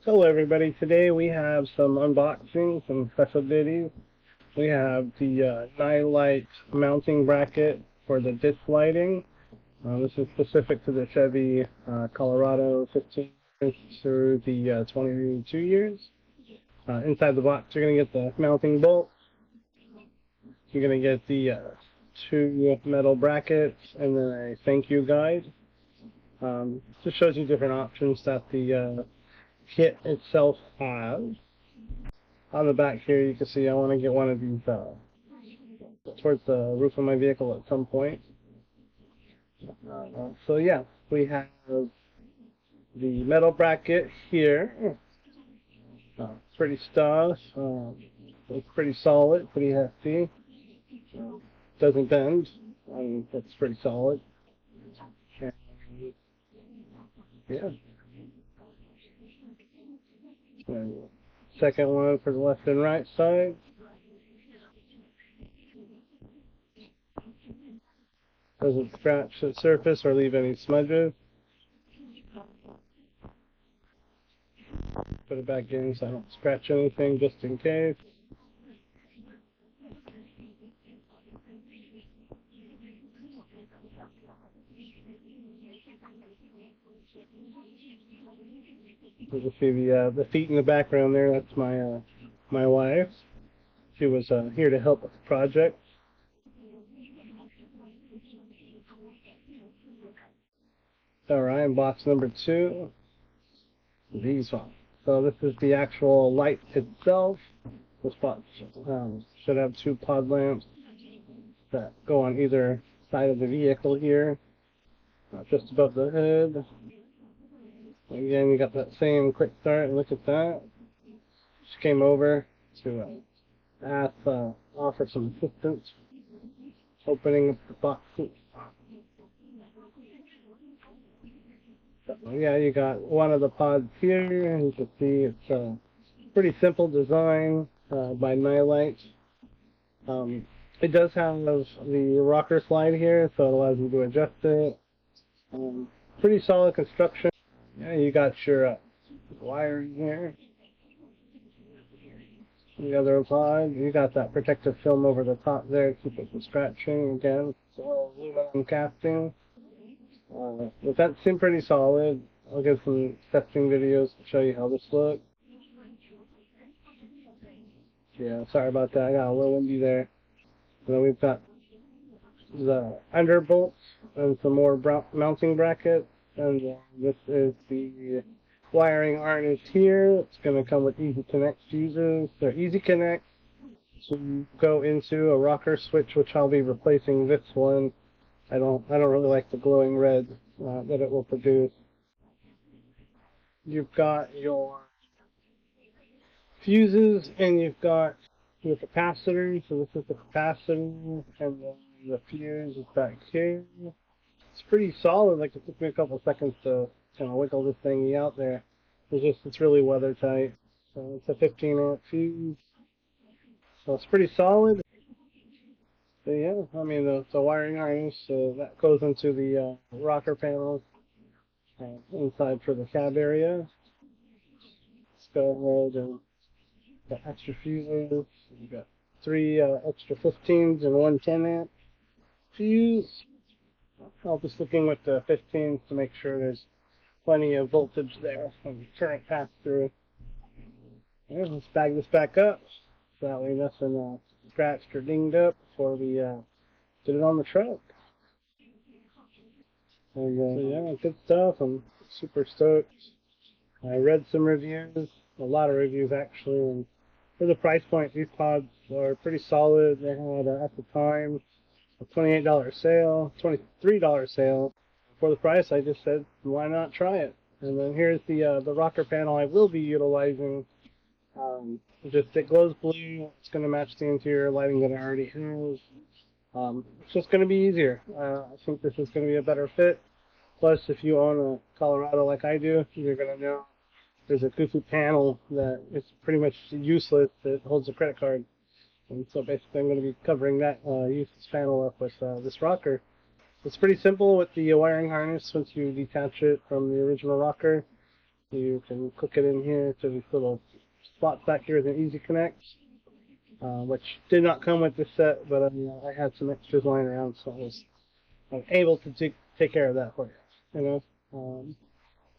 Hello everybody, today we have some unboxing, some special goodies. We have the Nightlight mounting bracket for the Dich lighting. This is specific to the Chevy Colorado 15 years through the 22 years. Inside the box you're going to get the mounting bolt. You're going to get the two metal brackets and then a thank you guide. Just shows you different options that the kit itself has. On the back here you can see I want to get one of these towards the roof of my vehicle at some point. So yeah, we have the metal bracket here. It's pretty stuff. It's pretty solid, pretty hefty. Doesn't bend. It's pretty solid. And, yeah. And second one for the left and right side. Doesn't scratch the surface or leave any smudges. Put it back in so I don't scratch anything just in case. You can see the feet in the background there. That's my wife. She was here to help with the project. Alright, box number 2. These ones. So this is the actual light itself. This box should have 2 pod lamps that go on either side of the vehicle here, just above the hood. Again, you got that same quick start. Look at that. She came over to offer some assistance opening up the boxes. So, yeah, you got one of the pods here, and you can see it's a pretty simple design by Nightlight. It does have the rocker slide here, so it allows you to adjust it. Pretty solid construction. Yeah, you got your wiring here. The other pod, you got that protective film over the top there to keep it from scratching. Again, it's all aluminum casting. But that seemed pretty solid. I'll give some testing videos to show you how this looks. Yeah, sorry about that. I got a little windy there. And then we've got the underbolts and some more mounting brackets. And this is the wiring harness here. It's going to come with Easy Connect fuses. They're Easy Connect to go into a rocker switch, which I'll be replacing this one. I don't really like the glowing red that it will produce. You've got your fuses and you've got your capacitor. So this is the capacitor, and then the fuse is back here. It's pretty solid. Like, it took me a couple seconds to kind of wiggle this thingy out there. It's really weather tight. So it's a 15 amp fuse. So it's pretty solid. So yeah, I mean the wiring harness that goes into the rocker panel inside for the cab area. Let's go ahead and got extra fuses. You got 3 extra 15s and 1 10 amp fuse. I'll be looking with the 15s to make sure there's plenty of voltage there when the current pass through. And let's bag this back up so that way nothing scratched or dinged up before we get it on the truck. And so yeah, good stuff. I'm super stoked. I read some reviews, a lot of reviews actually, and for the price point, these pods are pretty solid. They had at the time a $28 sale, $23 sale. For the price, I just said, why not try it? And then here's the rocker panel I will be utilizing. It glows blue. It's going to match the interior lighting that I already have. It's just going to be easier. I think this is going to be a better fit. Plus, if you own a Colorado like I do, you're going to know there's a goofy panel that is pretty much useless that holds a credit card. And so basically I'm going to be covering that useless panel up with this rocker. It's pretty simple with the wiring harness once you detach it from the original rocker. You can click it in here to these little spots back here with an easy connect, which did not come with this set, but I had some extras lying around, so I was able to take care of that for you.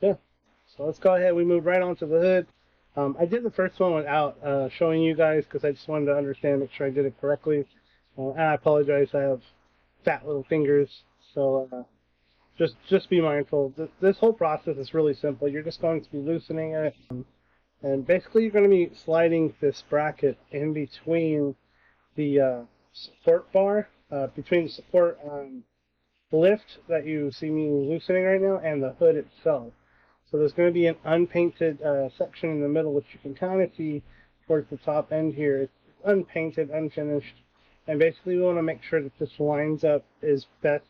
Yeah. So let's go ahead. We moved right onto the hood. I did the first one without showing you guys because I just wanted to understand, make sure I did it correctly. And I apologize. I have fat little fingers, so just be mindful. This whole process is really simple. You're just going to be loosening it, and basically you're going to be sliding this bracket in between the support bar, between the support lift that you see me loosening right now and the hood itself. So there's going to be an unpainted section in the middle, which you can kind of see towards the top end here. It's unpainted, unfinished, and basically we want to make sure that this lines up as best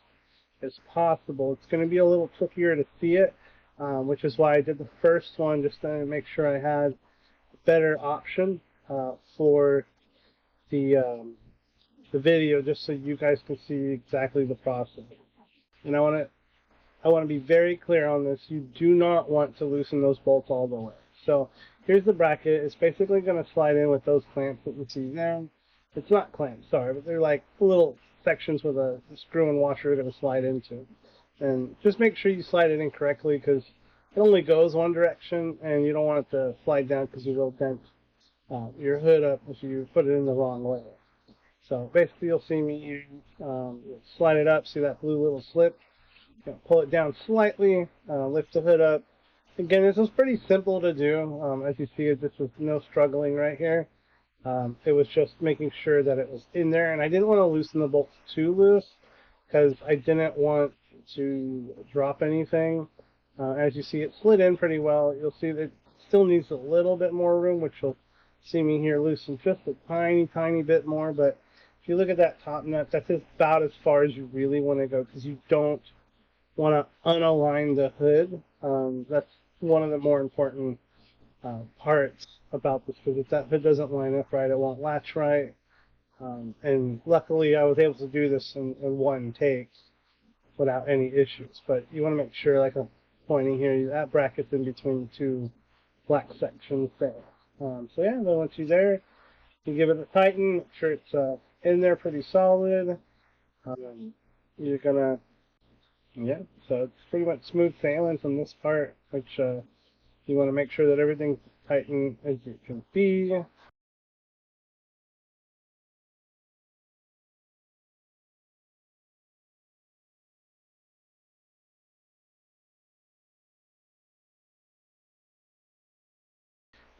as possible. It's going to be a little trickier to see it, which is why I did the first one, just to make sure I had a better option for the video, just so you guys can see exactly the process. And I want to be very clear on this. You do not want to loosen those bolts all the way. So here's the bracket. It's basically going to slide in with those clamps that you see there. It's not clamps, sorry, but they're like little sections with a screw and washer going to slide into. And just make sure you slide it in correctly because it only goes one direction and you don't want it to slide down because you will dent your hood up if you put it in the wrong way. So basically you'll see me slide it up, see that blue little slip. Pull it down slightly, lift the hood up. Again, this was pretty simple to do. As you see, this was no struggling right here. It was just making sure that it was in there, and I didn't want to loosen the bolts too loose because I didn't want to drop anything. As you see, it slid in pretty well. You'll see that it still needs a little bit more room, which you'll see me here loosen just a tiny bit more. But if you look at that top nut, that's about as far as you really want to go because you don't want to unalign the hood. That's one of the more important parts about this, because if that hood doesn't line up right, it won't latch right. And luckily I was able to do this in one take without any issues. But you want to make sure, like I'm pointing here, that bracket's in between the two black sections there. So yeah, then once you're there, you give it a tighten, make sure it's in there pretty solid. You're gonna Yeah, so it's pretty much smooth sailing from this part, which you want to make sure that everything's tightened as it can be.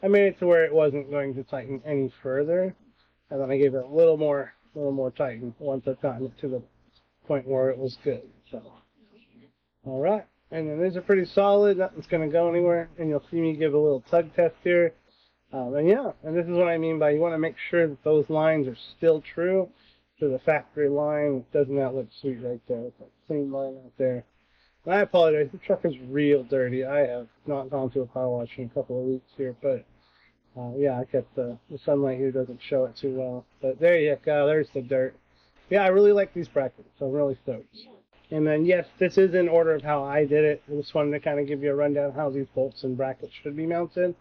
I made it to where it wasn't going to tighten any further, and then I gave it a little more tighten once I've gotten it to the point where it was good. So, all right, and then these are pretty solid. Nothing's going to go anywhere, and you'll see me give a little tug test here. And yeah, and this is what I mean by you want to make sure that those lines are still true to the factory line. Doesn't that look sweet right there? It's a clean line out there. And I apologize, the truck is real dirty. I have not gone to a car wash in a couple of weeks here, but yeah, I guess the sunlight here doesn't show it too well. But there you go, there's the dirt. Yeah, I really like these brackets, so I'm really stoked. And then yes, this is in order of how I did it. I just wanted to kind of give you a rundown of how these bolts and brackets should be mounted.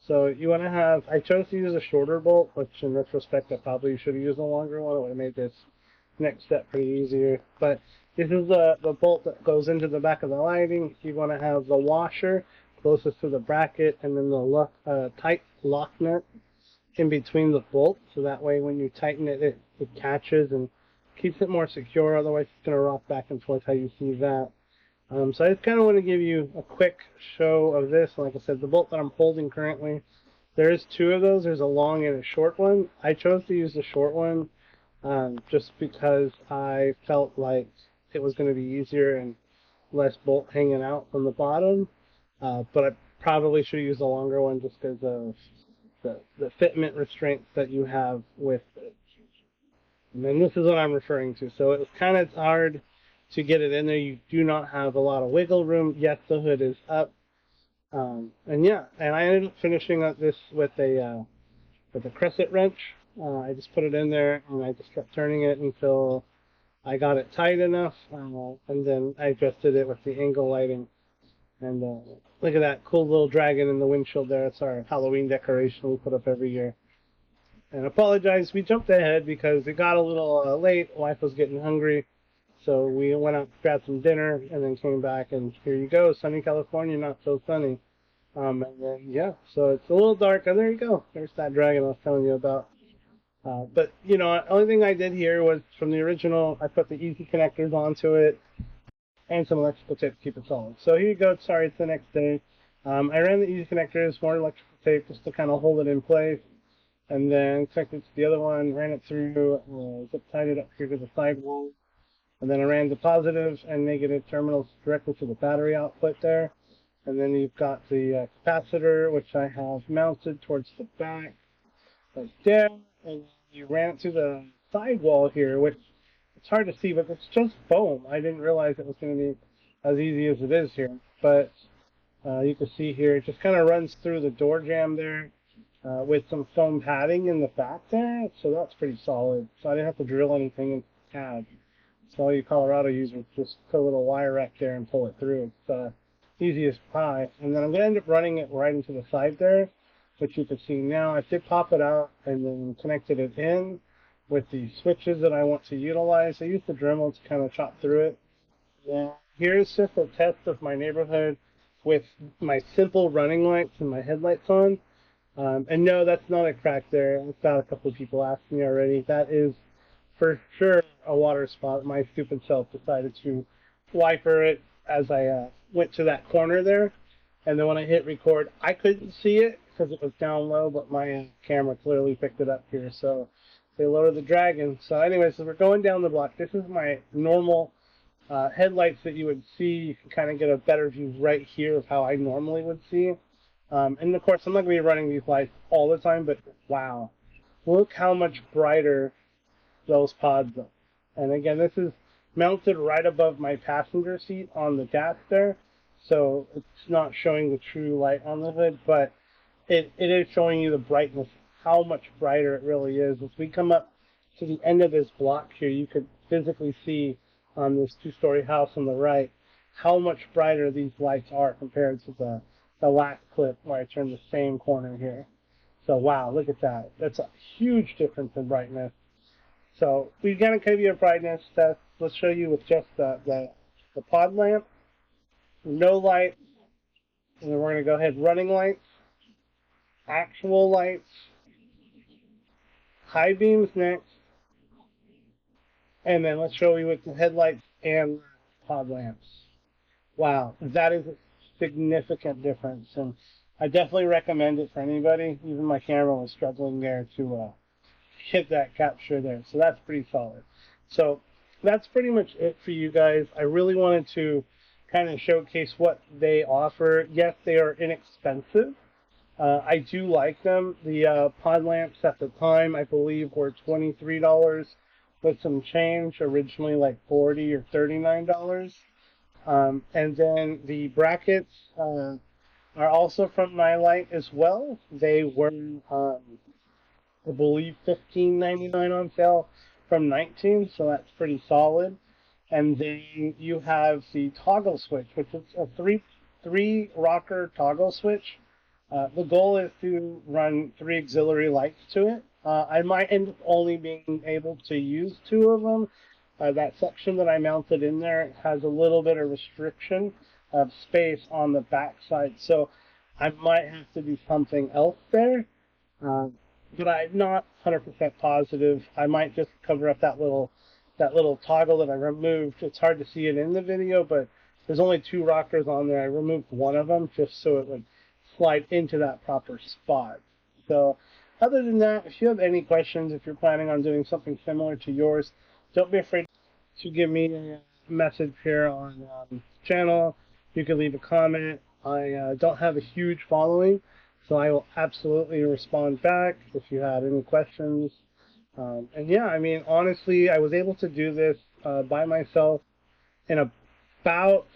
So you want to have, I chose to use a shorter bolt, which in retrospect I probably should have used a longer one. It would have made this next step pretty easier. But this is the bolt that goes into the back of the lighting. You want to have the washer closest to the bracket, and then the tight lock nut in between the bolts. So that way when you tighten it, it catches and keeps it more secure. Otherwise it's going to rock back and forth how you see that. So I just kind of want to give you a quick show of this. Like I said, the bolt that I'm holding currently, there is two of those. There's a long and a short one. I chose to use the short one just because I felt like it was going to be easier and less bolt hanging out from the bottom. But I probably should use a longer one just because of the fitment restraints that you have with it. And then this is what I'm referring to. So it was kind of hard to get it in there. You do not have a lot of wiggle room. Yes, the hood is up. And yeah, and I ended up finishing up this with a crescent wrench. I just put it in there and I just kept turning it until I got it tight enough. And then I adjusted it with the angle lighting And look at that cool little dragon in the windshield there. It's our Halloween decoration we put up every year. And apologize, we jumped ahead because it got a little late. Wife was getting hungry. So we went out, grabbed some dinner, and then came back, and here you go, sunny California, not so sunny. And then, yeah, so it's a little dark. Oh, there you go. There's that dragon I was telling you about. But, you know, the only thing I did here was from the original, I put the easy connectors onto it and some electrical tape to keep it solid. So here you go. Sorry, it's the next day. I ran the easy connectors, more electrical tape just to kind of hold it in place. And then connected it to the other one, ran it through, zip tied it up here to the sidewall. And then I ran the positive and negative terminals directly to the battery output there. And then you've got the capacitor, which I have mounted towards the back, like there. And you ran it to the sidewall here, which it's hard to see, but it's just foam. I didn't realize it was going to be as easy as it is here. But you can see here, it just kind of runs through the door jamb there with some foam padding in the back there. So that's pretty solid. So I didn't have to drill anything in the pad. So all you Colorado users, just put a little wire rack there and pull it through. It's easy as pie. And then I'm going to end up running it right into the side there, which you can see now. I did pop it out and then connected it in with the switches that I want to utilize. I used the Dremel to kind of chop through it. Yeah. Here's just a test of my neighborhood with my simple running lights and my headlights on. And no, that's not a crack there. I've got a couple of people asking me already. That is for sure a water spot. My stupid self decided to wiper it as I went to that corner there. And then when I hit record, I couldn't see it because it was down low, but my camera clearly picked it up here. So they lowered the dragon. So anyway, so we're going down the block. This is my normal headlights that you would see. You can kind of get a better view right here of how I normally would see. And of course, I'm not going to be running these lights all the time, but wow. Look how much brighter those pods are. And again, this is mounted right above my passenger seat on the dash there. So it's not showing the true light on the hood, but it is showing you the brightness, how much brighter it really is. As we come up to the end of this block here, you could physically see on this two-story house on the right how much brighter these lights are compared to the last clip where I turned the same corner here. So wow, look at that. That's a huge difference in brightness. So we're going to give you a brightness test. Let's show you with just the pod lamp. No lights. And then we're going to go ahead running lights. Actual lights. High beams next. And then let's show you with the headlights and pod lamps. Wow, that is a significant difference. And I definitely recommend it for anybody. Even my camera was struggling there to hit that capture there. So that's pretty solid. So that's pretty much it for you guys. I really wanted to kind of showcase what they offer. Yes, they are inexpensive. I do like them. The pod lamps at the time, I believe, were $23 with some change, originally like $40 or $39. And then the brackets are also from Nightlight as well. They were, I believe, $15.99 on sale from $19, so that's pretty solid. And then you have the toggle switch, which is a three rocker toggle switch. The goal is to run 3 auxiliary lights to it. I might end up only being able to use 2 of them. That section that I mounted in there has a little bit of restriction of space on the back side, so I might have to do something else there. But I'm not 100% positive. I might just cover up that little toggle that I removed. It's hard to see it in the video, but there's only 2 rockers on there. I removed one of them just so it would slide into that proper spot. So other than that, if you have any questions, if you're planning on doing something similar to yours, don't be afraid to give me a message here on the channel. You can leave a comment. I don't have a huge following, so I will absolutely respond back if you had any questions. And yeah, I mean, honestly, I was able to do this by myself in about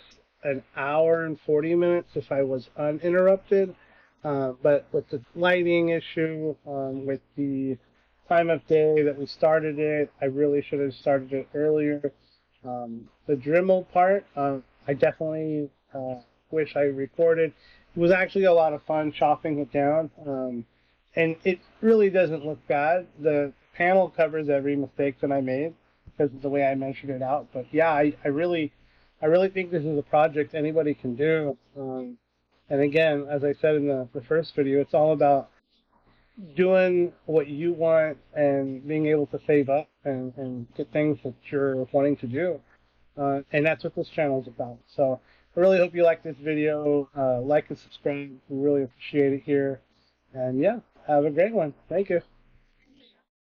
an hour and 40 minutes if I was uninterrupted. But with the lighting issue, with the time of day that we started it, I really should have started it earlier. The Dremel part, I definitely wish I recorded. It was actually a lot of fun chopping it down, and it really doesn't look bad. The panel covers every mistake that I made because of the way I measured it out. But yeah, I really think this is a project anybody can do. And again, as I said in the first video, it's all about doing what you want and being able to save up and get things that you're wanting to do. And that's what this channel is about. So I really hope you like this video. Like and subscribe. We really appreciate it here. And yeah, have a great one. Thank you.